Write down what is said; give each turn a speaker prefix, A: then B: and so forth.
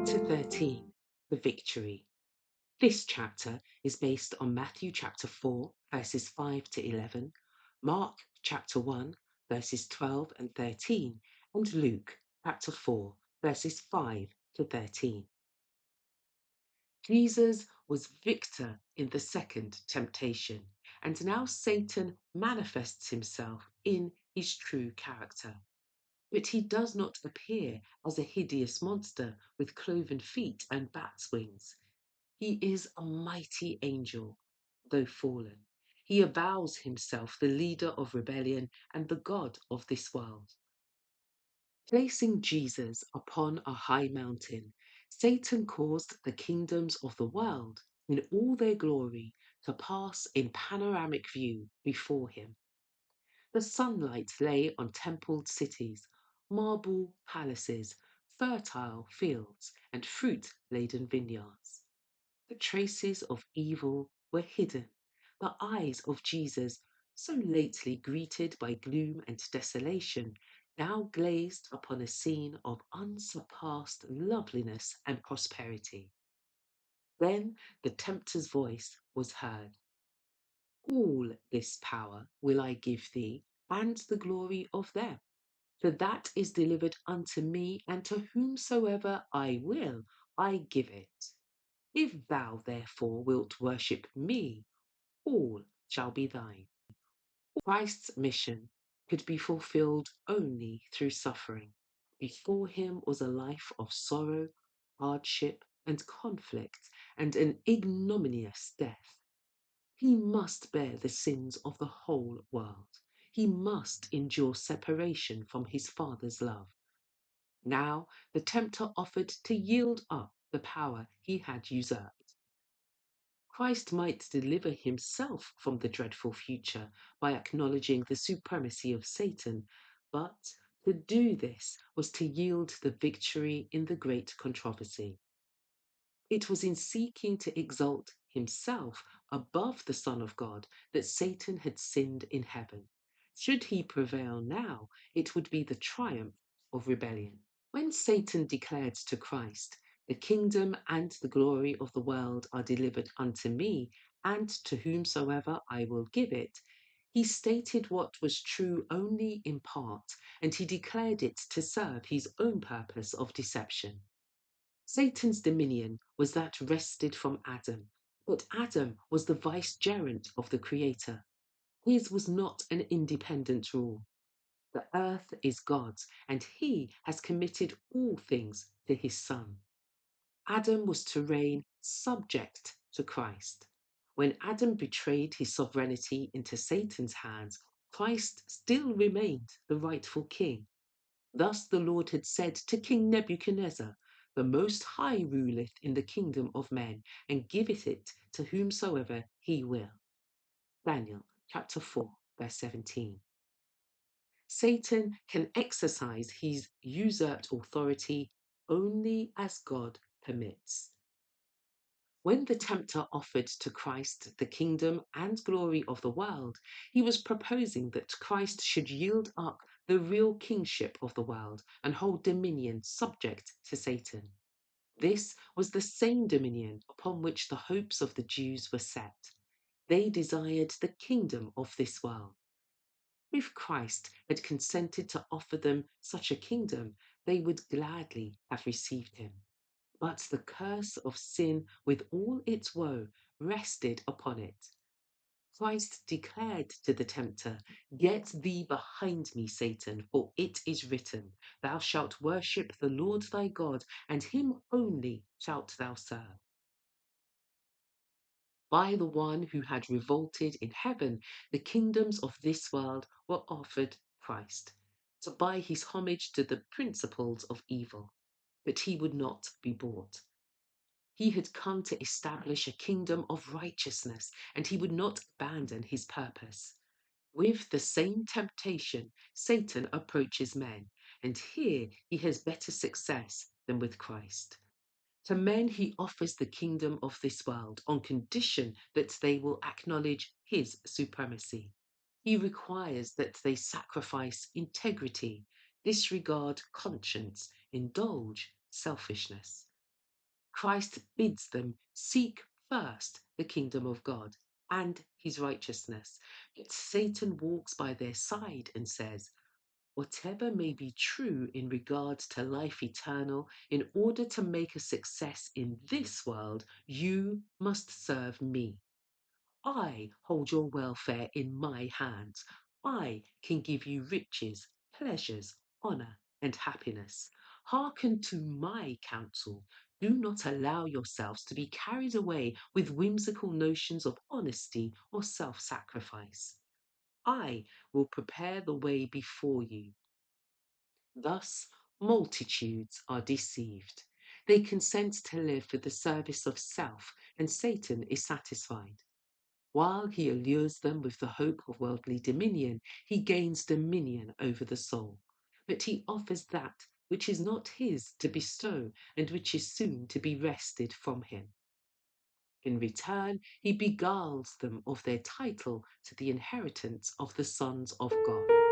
A: Chapter 13, The Victory. This chapter is based on Matthew chapter 4, verses 5 to 11, Mark chapter 1, verses 12 and 13, and Luke chapter 4, verses 5 to 13. Jesus was victor in the second temptation, and now Satan manifests himself in his true character. But he does not appear as a hideous monster with cloven feet and bat's wings. He is a mighty angel, though fallen. He avows himself the leader of rebellion and the God of this world. Placing Jesus upon a high mountain, Satan caused the kingdoms of the world in all their glory to pass in panoramic view before him. The sunlight lay on templed cities, marble palaces, fertile fields, and fruit-laden vineyards. The traces of evil were hidden. The eyes of Jesus, so lately greeted by gloom and desolation, now glazed upon a scene of unsurpassed loveliness and prosperity. Then the tempter's voice was heard. All this power will I give thee, and the glory of them. For that is delivered unto me, and to whomsoever I will, I give it. If thou therefore wilt worship me, all shall be thine. Christ's mission could be fulfilled only through suffering. Before him was a life of sorrow, hardship, and conflict, and an ignominious death. He must bear the sins of the whole world. He must endure separation from his Father's love. Now the tempter offered to yield up the power he had usurped. Christ might deliver himself from the dreadful future by acknowledging the supremacy of Satan, but to do this was to yield the victory in the great controversy. It was in seeking to exalt himself above the Son of God that Satan had sinned in heaven. Should he prevail now, it would be the triumph of rebellion. When Satan declared to Christ, "The kingdom and the glory of the world are delivered unto me, and to whomsoever I will give it," he stated what was true only in part, and he declared it to serve his own purpose of deception. Satan's dominion was that wrested from Adam, but Adam was the vicegerent of the Creator. His was not an independent rule. The earth is God's, and he has committed all things to his Son. Adam was to reign subject to Christ. When Adam betrayed his sovereignty into Satan's hands, Christ still remained the rightful king. Thus the Lord had said to King Nebuchadnezzar, "The Most High ruleth in the kingdom of men, and giveth it to whomsoever he will." Daniel chapter 4, verse 17. Satan can exercise his usurped authority only as God permits. When the tempter offered to Christ the kingdom and glory of the world, he was proposing that Christ should yield up the real kingship of the world and hold dominion subject to Satan. This was the same dominion upon which the hopes of the Jews were set. They desired the kingdom of this world. If Christ had consented to offer them such a kingdom, they would gladly have received him. But the curse of sin with all its woe rested upon it. Christ declared to the tempter, "Get thee behind me, Satan, for it is written, Thou shalt worship the Lord thy God, and him only shalt thou serve." By the one who had revolted in heaven, the kingdoms of this world were offered Christ, to buy his homage to the principles of evil. But he would not be bought. He had come to establish a kingdom of righteousness, and he would not abandon his purpose. With the same temptation, Satan approaches men, and here he has better success than with Christ. To men he offers the kingdom of this world on condition that they will acknowledge his supremacy. He requires that they sacrifice integrity, disregard conscience, indulge selfishness. Christ bids them seek first the kingdom of God and his righteousness. But Satan walks by their side and says, whatever may be true in regards to life eternal, in order to make a success in this world, you must serve me. I hold your welfare in my hands. I can give you riches, pleasures, honor, and happiness. Hearken to my counsel. Do not allow yourselves to be carried away with whimsical notions of honesty or self sacrifice. I will prepare the way before you. Thus, multitudes are deceived. They consent to live for the service of self, and Satan is satisfied. While he allures them with the hope of worldly dominion, he gains dominion over the soul. But he offers that which is not his to bestow, and which is soon to be wrested from him. In return, he beguiles them of their title to the inheritance of the sons of God.